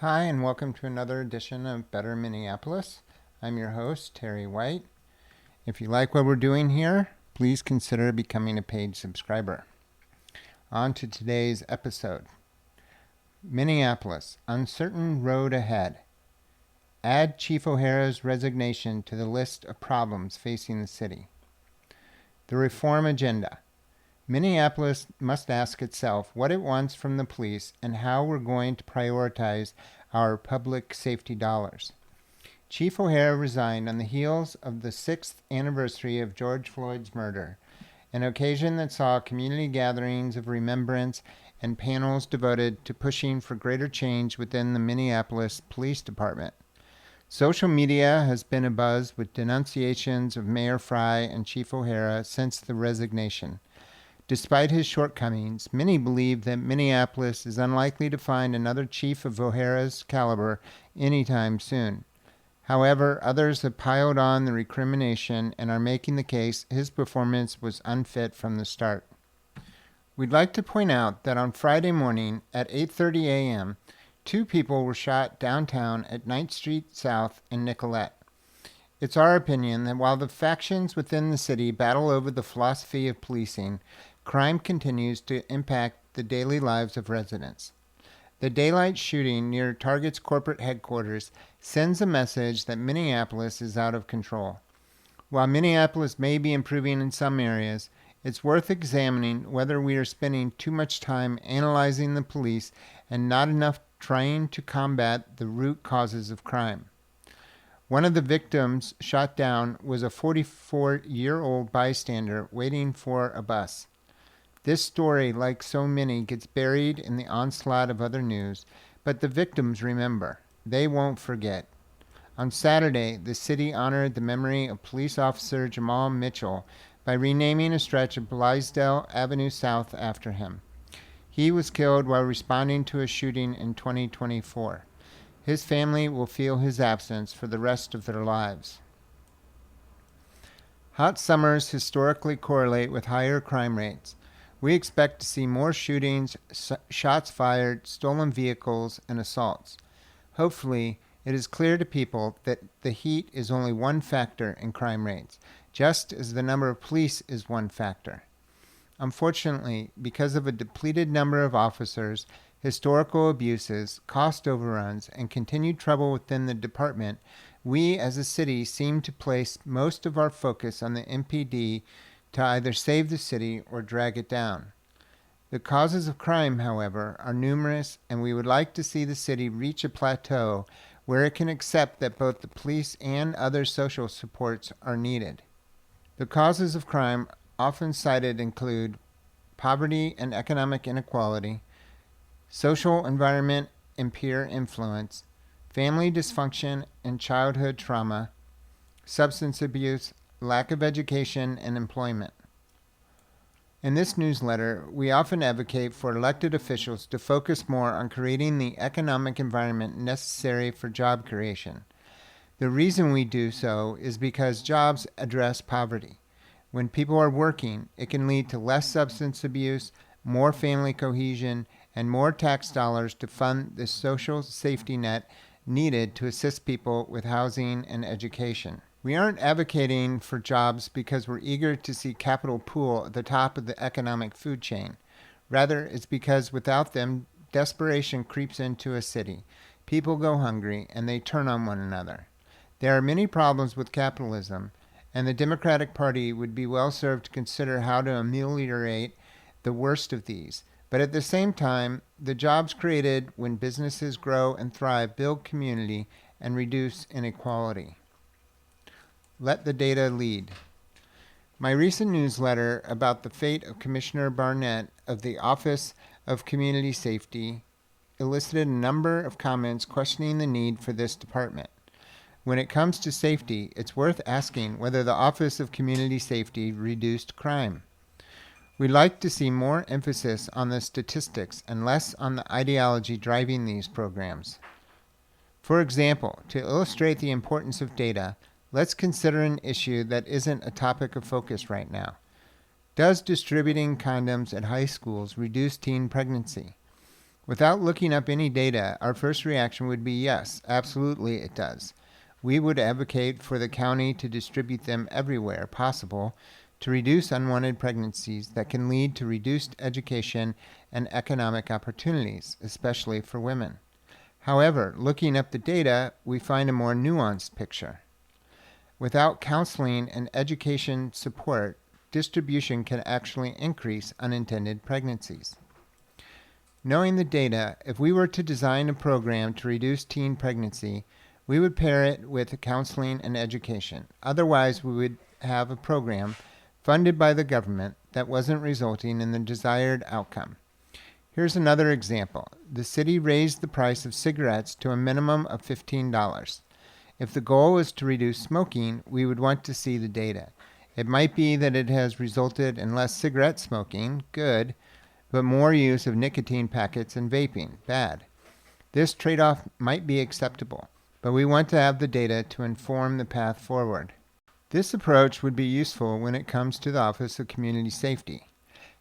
Hi, and welcome to another edition of Better Minneapolis. I'm your host, Terry White. If you like what we're doing here, please consider becoming a paid subscriber. On to today's episode. Minneapolis, uncertain road ahead. Add Chief O'Hara's resignation to the list of problems facing the city. The reform agenda. Minneapolis must ask itself what it wants from the police and how we're going to prioritize our public safety dollars. Chief O'Hara resigned on the heels of the 6th anniversary of George Floyd's murder, an occasion that saw community gatherings of remembrance and panels devoted to pushing for greater change within the Minneapolis Police Department. Social media has been abuzz with denunciations of Mayor Fry and Chief O'Hara since the resignation. Despite his shortcomings, many believe that Minneapolis is unlikely to find another chief of O'Hara's caliber anytime soon. However, others have piled on the recrimination and are making the case his performance was unfit from the start. We'd like to point out that on Friday morning at 8:30 a.m., 2 people were shot downtown at 9th Street South and Nicollet. It's our opinion that while the factions within the city battle over the philosophy of policing, crime continues to impact the daily lives of residents. The daylight shooting near Target's corporate headquarters sends a message that Minneapolis is out of control. While Minneapolis may be improving in some areas, it's worth examining whether we are spending too much time analyzing the police and not enough trying to combat the root causes of crime. One of the victims shot down was a 44-year-old bystander waiting for a bus. This story, like so many, gets buried in the onslaught of other news, but the victims remember. They won't forget. On Saturday, the city honored the memory of Police Officer Jamal Mitchell by renaming a stretch of Blaisdell Avenue South after him. He was killed while responding to a shooting in 2024. His family will feel his absence for the rest of their lives. Hot summers historically correlate with higher crime rates. We expect to see more shootings, shots fired, stolen vehicles, and assaults. Hopefully, it is clear to people that the heat is only one factor in crime rates, just as the number of police is one factor. Unfortunately, because of a depleted number of officers, historical abuses, cost overruns, and continued trouble within the department, we as a city seem to place most of our focus on the MPD to either save the city or drag it down. The causes of crime, however, are numerous, and we would like to see the city reach a plateau where it can accept that both the police and other social supports are needed. The causes of crime often cited include poverty and economic inequality, social environment and peer influence, family dysfunction and childhood trauma, substance abuse, lack of education, and employment. In this newsletter, we often advocate for elected officials to focus more on creating the economic environment necessary for job creation. The reason we do so is because jobs address poverty. When people are working, it can lead to less substance abuse, more family cohesion, and more tax dollars to fund the social safety net needed to assist people with housing and education. We aren't advocating for jobs because we're eager to see capital pool at the top of the economic food chain. Rather, it's because without them, desperation creeps into a city. People go hungry, and they turn on one another. There are many problems with capitalism, and the Democratic Party would be well served to consider how to ameliorate the worst of these. But at the same time, the jobs created when businesses grow and thrive build community and reduce inequality. Let the data lead. My recent newsletter about the fate of Commissioner Barnett of the Office of Community Safety elicited a number of comments questioning the need for this department. When it comes to safety, it's worth asking whether the Office of Community Safety reduced crime. We'd like to see more emphasis on the statistics and less on the ideology driving these programs. For example, to illustrate the importance of data, let's consider an issue that isn't a topic of focus right now. Does distributing condoms at high schools reduce teen pregnancy? Without looking up any data, our first reaction would be yes, absolutely it does. We would advocate for the county to distribute them everywhere possible to reduce unwanted pregnancies that can lead to reduced education and economic opportunities, especially for women. However, looking up the data, we find a more nuanced picture. Without counseling and education support, distribution can actually increase unintended pregnancies. Knowing the data, if we were to design a program to reduce teen pregnancy, we would pair it with counseling and education. Otherwise, we would have a program funded by the government that wasn't resulting in the desired outcome. Here's another example. The city raised the price of cigarettes to a minimum of $15. If the goal is to reduce smoking, we would want to see the data. It might be that it has resulted in less cigarette smoking, good, but more use of nicotine packets and vaping, bad. This trade-off might be acceptable, but we want to have the data to inform the path forward. This approach would be useful when it comes to the Office of Community Safety.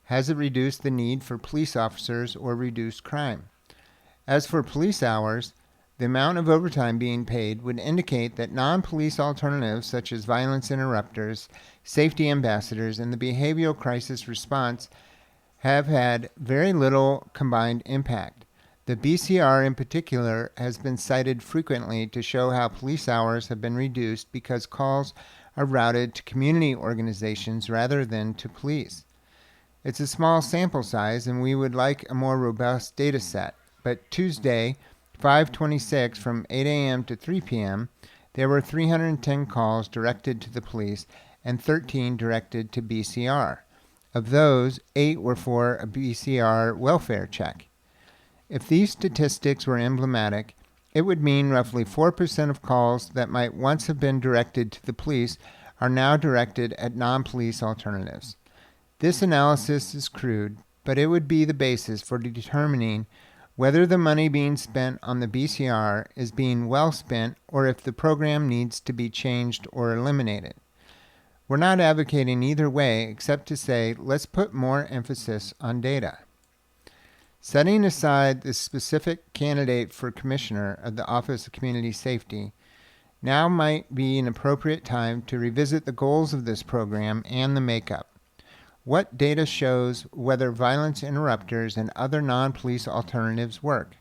Has it reduced the need for police officers or reduced crime? As for police hours, the amount of overtime being paid would indicate that non-police alternatives such as violence interrupters, safety ambassadors, and the behavioral crisis response have had very little combined impact. The BCR in particular has been cited frequently to show how police hours have been reduced because calls are routed to community organizations rather than to police. It's a small sample size and we would like a more robust data set, but Tuesday, 5/26 from 8 a.m. to 3 p.m., there were 310 calls directed to the police and 13 directed to BCR. Of those, 8 were for a BCR welfare check. If these statistics were emblematic, it would mean roughly 4% of calls that might once have been directed to the police are now directed at non-police alternatives. This analysis is crude, but it would be the basis for determining whether the money being spent on the BCR is being well spent or if the program needs to be changed or eliminated. We're not advocating either way except to say let's put more emphasis on data. Setting aside the specific candidate for commissioner of the Office of Community Safety, now might be an appropriate time to revisit the goals of this program and the makeup. What data shows whether violence interrupters and other non-police alternatives work?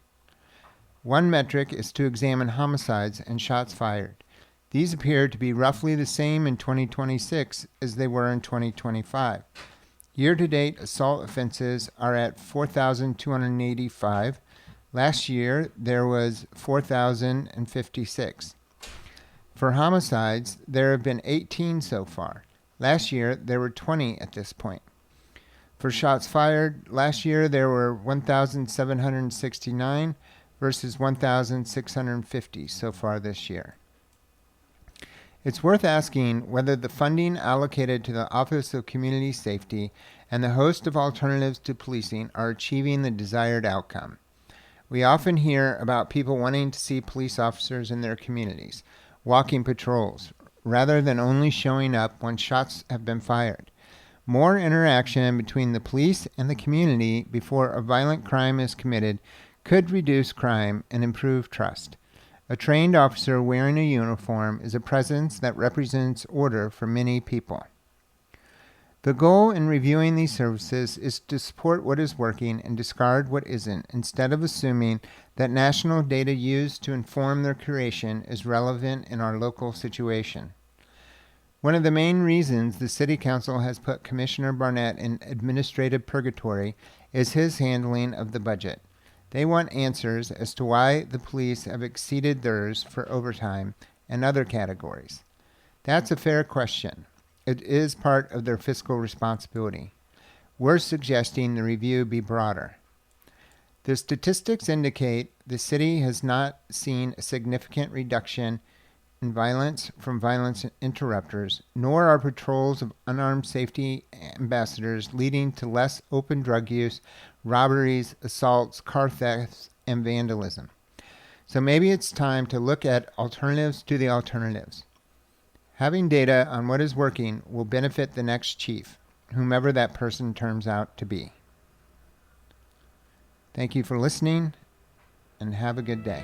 One metric is to examine homicides and shots fired. These appear to be roughly the same in 2026 as they were in 2025. Year-to-date assault offenses are at 4,285. Last year, there was 4,056. For homicides, there have been 18 so far. Last year, there were 20 at this point. For shots fired, last year there were 1,769 versus 1,650 so far this year. It's worth asking whether the funding allocated to the Office of Community Safety and the host of alternatives to policing are achieving the desired outcome. We often hear about people wanting to see police officers in their communities, walking patrols, rather than only showing up when shots have been fired. More interaction between the police and the community before a violent crime is committed could reduce crime and improve trust. A trained officer wearing a uniform is a presence that represents order for many people. The goal in reviewing these services is to support what is working and discard what isn't, instead of assuming that national data used to inform their creation is relevant in our local situation. One of the main reasons the City Council has put Commissioner Barnett in administrative purgatory is his handling of the budget. They want answers as to why the police have exceeded theirs for overtime and other categories. That's a fair question. It is part of their fiscal responsibility. We're suggesting the review be broader. The statistics indicate the city has not seen a significant reduction in violence from violence interrupters, nor are patrols of unarmed safety ambassadors leading to less open drug use, robberies, assaults, car thefts, and vandalism. So maybe it's time to look at alternatives to the alternatives. Having data on what is working will benefit the next chief, whomever that person turns out to be. Thank you for listening, and have a good day.